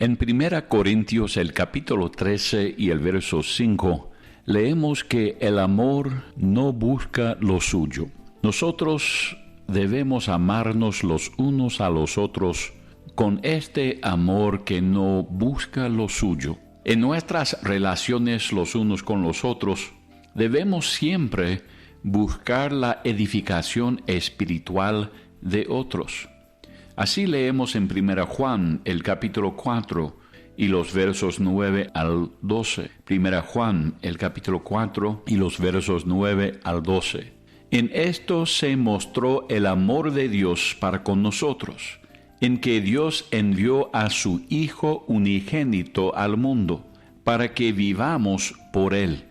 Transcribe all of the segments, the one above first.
En 1 Corintios, el capítulo 13 y el verso 5, leemos que el amor no busca lo suyo. Nosotros debemos amarnos los unos a los otros con este amor que no busca lo suyo. En nuestras relaciones los unos con los otros, debemos siempre buscar la edificación espiritual de otros. Así leemos en 1 Juan, el capítulo 4, y los versos 9 al 12. 1 Juan, el capítulo 4, y los versos 9 al 12. En esto se mostró el amor de Dios para con nosotros, en que Dios envió a su Hijo unigénito al mundo, para que vivamos por Él.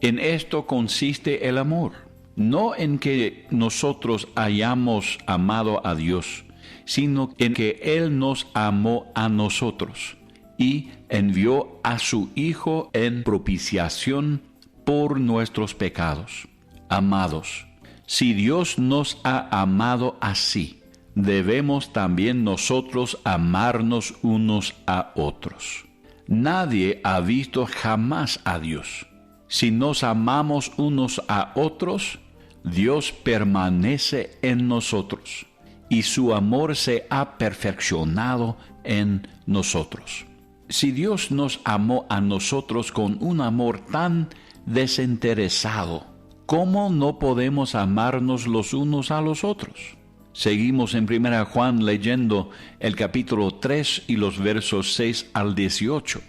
En esto consiste el amor, no en que nosotros hayamos amado a Dios, sino en que Él nos amó a nosotros y envió a su Hijo en propiciación por nuestros pecados. Amados, si Dios nos ha amado así, debemos también nosotros amarnos unos a otros. Nadie ha visto jamás a Dios. Si nos amamos unos a otros, Dios permanece en nosotros, y su amor se ha perfeccionado en nosotros. Si Dios nos amó a nosotros con un amor tan desinteresado, ¿cómo no podemos amarnos los unos a los otros? Seguimos en 1 Juan leyendo el capítulo 3 y los versos 6 al 18.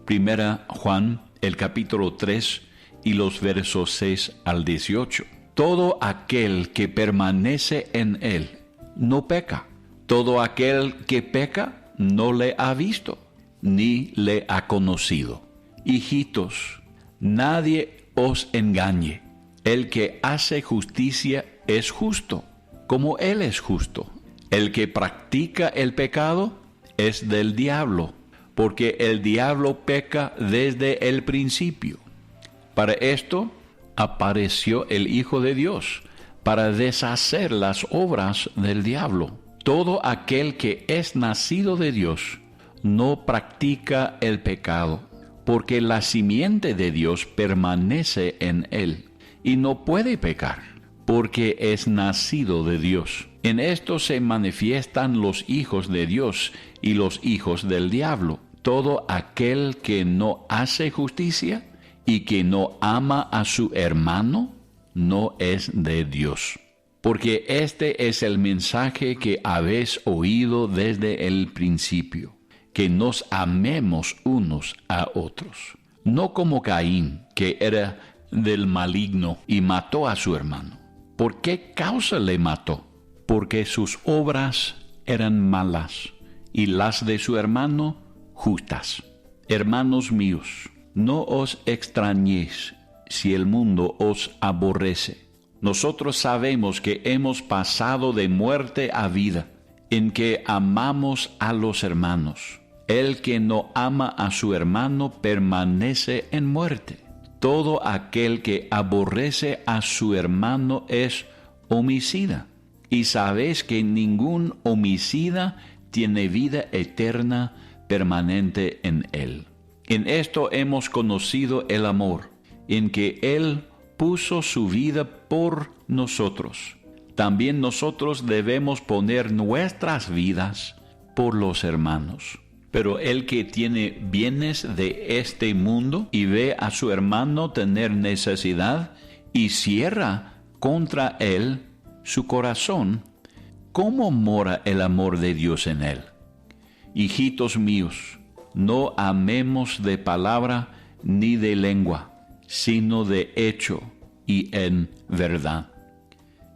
1 Juan, el capítulo 3 y los versos 6 al 18. Todo aquel que permanece en Él no peca. Todo aquel que peca no le ha visto, ni le ha conocido. Hijitos, nadie os engañe. El que hace justicia es justo, como Él es justo. El que practica el pecado es del diablo, porque el diablo peca desde el principio. Para esto apareció el Hijo de Dios, para deshacer las obras del diablo. Todo aquel que es nacido de Dios no practica el pecado, porque la simiente de Dios permanece en él, y no puede pecar, porque es nacido de Dios. En esto se manifiestan los hijos de Dios y los hijos del diablo. Todo aquel que no hace justicia y que no ama a su hermano, no es de Dios. Porque este es el mensaje que habéis oído desde el principio, que nos amemos unos a otros. No como Caín, que era del maligno y mató a su hermano. ¿Por qué causa le mató? Porque sus obras eran malas y las de su hermano justas. Hermanos míos, no os extrañéis si el mundo os aborrece. Nosotros sabemos que hemos pasado de muerte a vida, en que amamos a los hermanos. El que no ama a su hermano permanece en muerte. Todo aquel que aborrece a su hermano es homicida. Y sabéis que ningún homicida tiene vida eterna permanente en él. En esto hemos conocido el amor, en que Él puso su vida por nosotros. También nosotros debemos poner nuestras vidas por los hermanos. Pero el que tiene bienes de este mundo y ve a su hermano tener necesidad y cierra contra él su corazón, ¿cómo mora el amor de Dios en él? Hijitos míos, no amemos de palabra ni de lengua, sino de hecho y en verdad.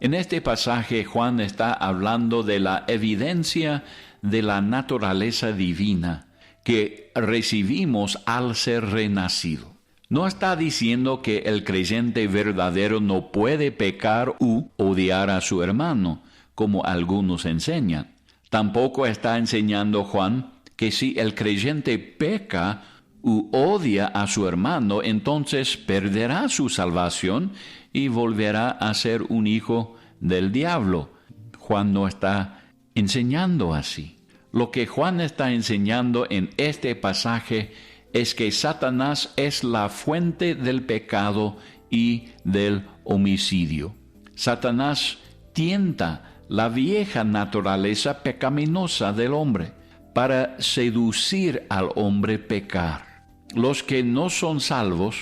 En este pasaje Juan está hablando de la evidencia de la naturaleza divina que recibimos al ser renacido. No está diciendo que el creyente verdadero no puede pecar u odiar a su hermano, como algunos enseñan. Tampoco está enseñando Juan que si el creyente peca u odia a su hermano, entonces perderá su salvación y volverá a ser un hijo del diablo. Juan no está enseñando así. Lo que Juan está enseñando en este pasaje es que Satanás es la fuente del pecado y del homicidio. Satanás tienta la vieja naturaleza pecaminosa del hombre para seducir al hombre pecar. Los que no son salvos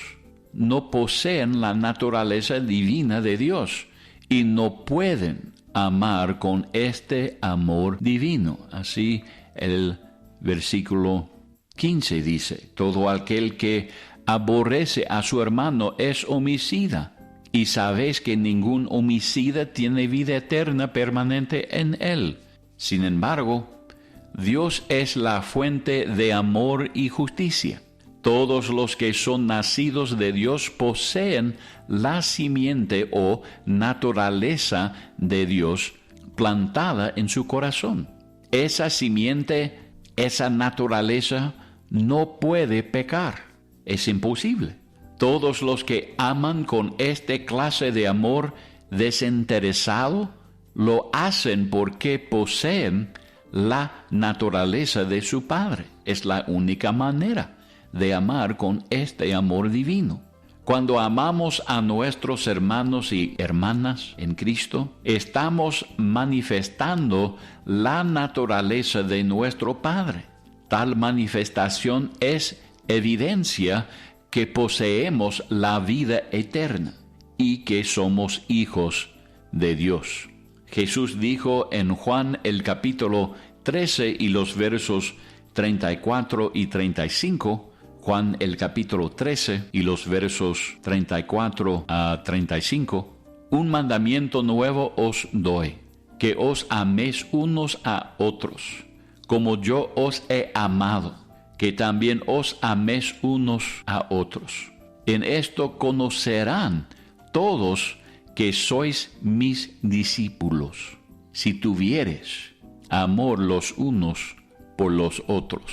no poseen la naturaleza divina de Dios y no pueden amar con este amor divino. Así el versículo 15 dice: todo aquel que aborrece a su hermano es homicida, y sabéis que ningún homicida tiene vida eterna permanente en él. Sin embargo, Dios es la fuente de amor y justicia. Todos los que son nacidos de Dios poseen la simiente o naturaleza de Dios plantada en su corazón. Esa simiente, esa naturaleza no puede pecar. Es imposible. Todos los que aman con esta clase de amor desinteresado lo hacen porque poseen la naturaleza de su Padre. Es la única manera de amar con este amor divino. Cuando amamos a nuestros hermanos y hermanas en Cristo, estamos manifestando la naturaleza de nuestro Padre. Tal manifestación es evidencia que poseemos la vida eterna y que somos hijos de Dios. Jesús dijo en Juan el capítulo 13 y los versos 34 y 35, Juan el capítulo 13 y los versos 34 a 35, un mandamiento nuevo os doy, que os améis unos a otros, como yo os he amado, que también os améis unos a otros. En esto conocerán todos que sois mis discípulos, si tuviereis amor los unos por los otros.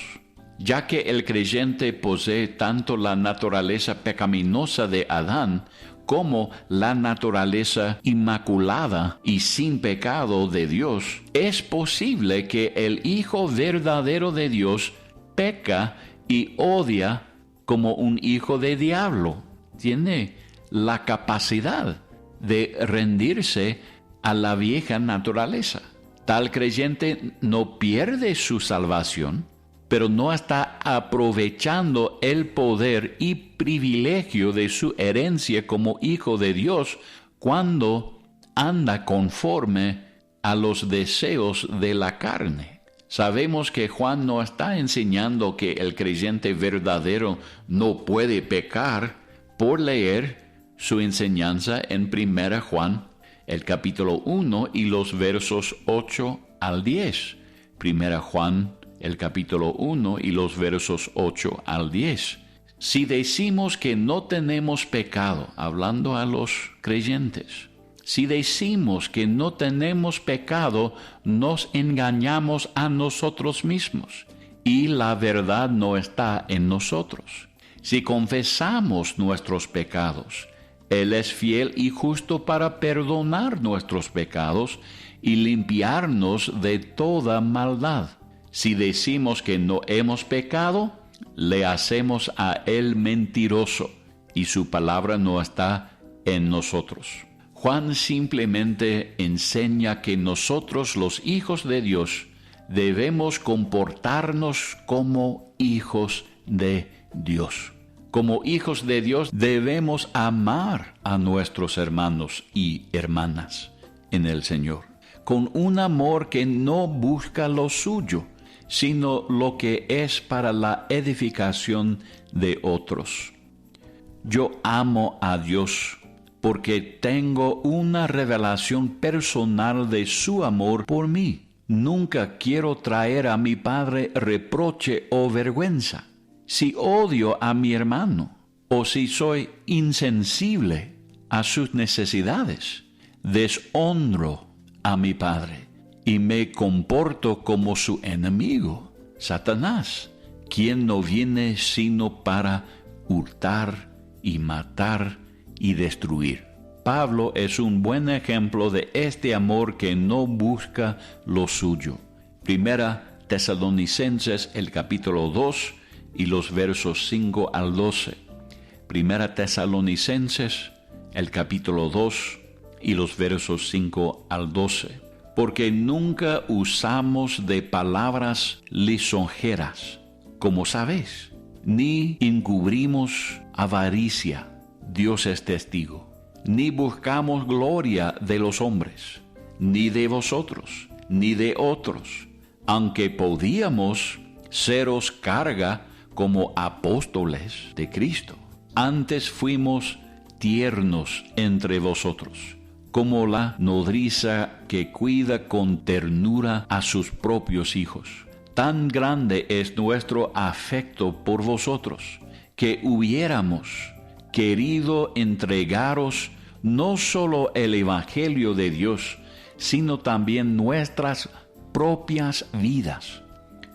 Ya que el creyente posee tanto la naturaleza pecaminosa de Adán como la naturaleza inmaculada y sin pecado de Dios, es posible que el Hijo verdadero de Dios peca y odia como un hijo de diablo. Tiene la capacidad de rendirse a la vieja naturaleza. Tal creyente no pierde su salvación, pero no está aprovechando el poder y privilegio de su herencia como hijo de Dios cuando anda conforme a los deseos de la carne. Sabemos que Juan no está enseñando que el creyente verdadero no puede pecar por leer su enseñanza en 1 Juan, el capítulo 1 y los versos 8 al 10. 1 Juan, el capítulo 1 y los versos 8 al 10. Si decimos que no tenemos pecado, hablando a los creyentes, si decimos que no tenemos pecado, nos engañamos a nosotros mismos y la verdad no está en nosotros. Si confesamos nuestros pecados, Él es fiel y justo para perdonar nuestros pecados y limpiarnos de toda maldad. Si decimos que no hemos pecado, le hacemos a Él mentiroso y su palabra no está en nosotros. Juan simplemente enseña que nosotros, los hijos de Dios, debemos comportarnos como hijos de Dios. Como hijos de Dios debemos amar a nuestros hermanos y hermanas en el Señor, con un amor que no busca lo suyo, sino lo que es para la edificación de otros. Yo amo a Dios porque tengo una revelación personal de su amor por mí. Nunca quiero traer a mi Padre reproche o vergüenza. Si odio a mi hermano o si soy insensible a sus necesidades, deshonro a mi Padre y me comporto como su enemigo, Satanás, quien no viene sino para hurtar y matar y destruir. Pablo es un buen ejemplo de este amor que no busca lo suyo. 1 Tesalonicenses, el capítulo 2 y los versos 5 al 12. Primera Tesalonicenses, el capítulo 2 y los versos 5 al 12. Porque nunca usamos de palabras lisonjeras, como sabéis, ni encubrimos avaricia, Dios es testigo, ni buscamos gloria de los hombres, ni de vosotros, ni de otros, aunque podíamos seros carga como apóstoles de Cristo. Antes fuimos tiernos entre vosotros, como la nodriza que cuida con ternura a sus propios hijos. Tan grande es nuestro afecto por vosotros, que hubiéramos querido entregaros no solo el Evangelio de Dios, sino también nuestras propias vidas,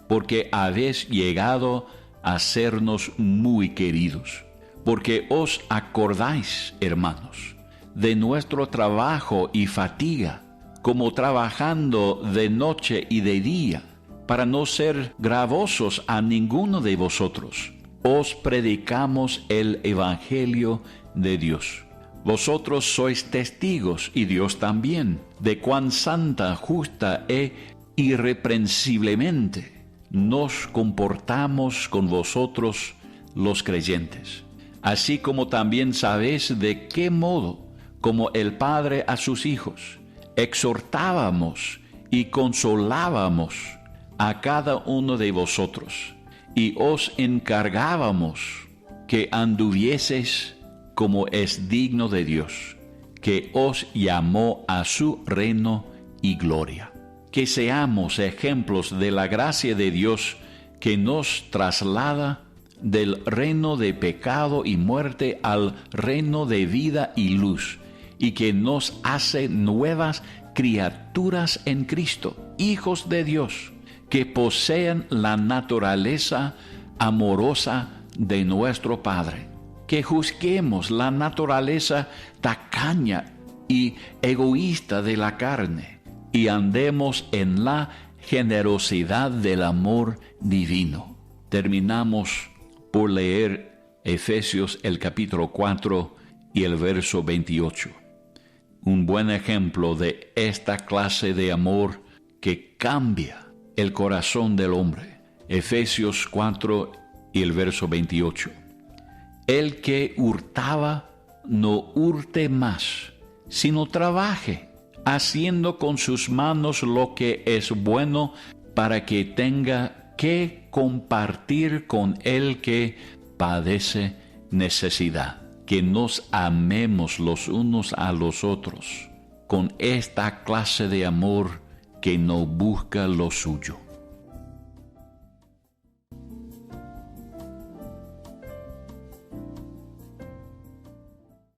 porque habéis llegado a sernos muy queridos, porque os acordáis, hermanos, de nuestro trabajo y fatiga, como trabajando de noche y de día, para no ser gravosos a ninguno de vosotros. Os predicamos el Evangelio de Dios. Vosotros sois testigos, y Dios también, de cuán santa, justa e irreprensiblemente nos comportamos con vosotros los creyentes. Así como también sabéis de qué modo, como el Padre a sus hijos, exhortábamos y consolábamos a cada uno de vosotros, y os encargábamos que anduvieseis como es digno de Dios, que os llamó a su reino y gloria. Que seamos ejemplos de la gracia de Dios que nos traslada del reino de pecado y muerte al reino de vida y luz, y que nos hace nuevas criaturas en Cristo, hijos de Dios, que poseen la naturaleza amorosa de nuestro Padre. Que juzguemos la naturaleza tacaña y egoísta de la carne, y andemos en la generosidad del amor divino. Terminamos por leer Efesios el capítulo 4 y el verso 28. Un buen ejemplo de esta clase de amor que cambia el corazón del hombre. Efesios 4 y el verso 28. El que hurtaba, no hurte más, sino trabaje, haciendo con sus manos lo que es bueno, para que tenga que compartir con el que padece necesidad. Que nos amemos los unos a los otros con esta clase de amor que no busca lo suyo.